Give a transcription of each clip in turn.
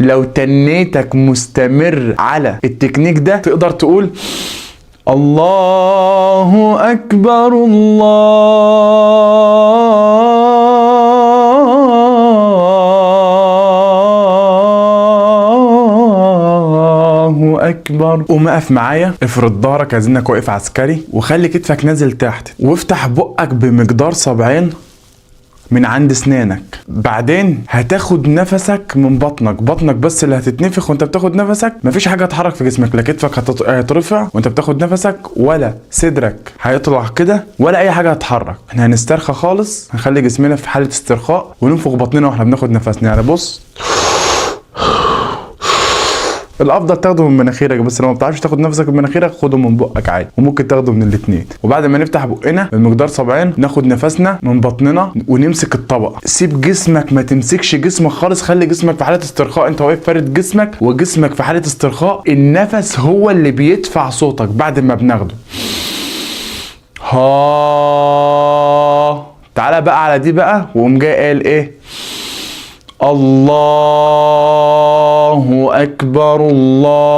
لو تنيتك مستمر على التكنيك ده تقدر تقول الله أكبر الله أكبر. قوم اقف معايا، افرد ظهرك عايزينك واقف عسكري، وخلي كتفك نازل تحت، وافتح بقك بمقدار صبعين من عند اسنانك. بعدين هتاخد نفسك من بطنك بس اللي هتتنفخ وانت بتاخد نفسك. مفيش حاجه هتحرك في جسمك، لا كتفك هيترفع وانت بتاخد نفسك، ولا صدرك هيطلع كده، ولا اي حاجه هتحرك. احنا هنسترخى خالص، هنخلي جسمنا في حاله استرخاء وننفخ بطننا واحنا بناخد نفسنا. يعني بص، الافضل تاخده من مناخيرك، بس لو ما بتعرفش تاخد نفسك من مناخيرك خده من بقك عادي، وممكن تاخده من الاثنين. وبعد ما نفتح بقنا بمقدار صبعين ناخد نفسنا من بطننا ونمسك الطبق. سيب جسمك، ما تمسكش جسمك خالص، خلي جسمك في حاله استرخاء. انت واقف فارد جسمك وجسمك في حاله استرخاء. النفس هو اللي بيدفع صوتك بعد ما بناخده. ها، تعالى بقى على دي بقى، وقوم جاي قال ايه؟ الله أكبر الله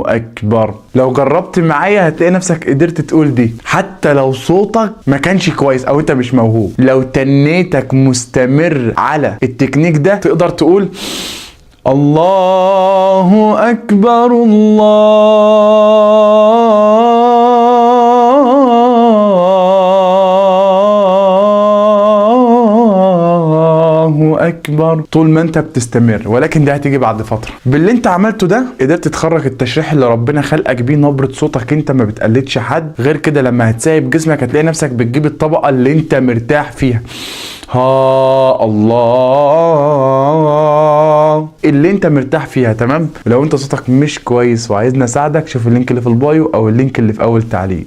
أكبر. لو جربت معايا هتلاقي نفسك قدرت تقول دي حتى لو صوتك ما كانش كويس او انت مش موهوب. لو تنيتك مستمر على التكنيك ده تقدر تقول الله أكبر الله أكبر طول ما انت بتستمر. ولكن ده هتيجي بعد فترة. باللي انت عملته ده قدرت تخرج التشريح اللي ربنا خلقك بيه، نبرة صوتك انت ما بتقلدش حد. غير كده لما هتسايب جسمك هتلاقي نفسك بتجيب الطبقة اللي انت مرتاح فيها. ها، الله اللي انت مرتاح فيها. تمام. لو انت صوتك مش كويس وعايزني اساعدك، شوف اللينك اللي في البايو او اللينك اللي في اول تعليق.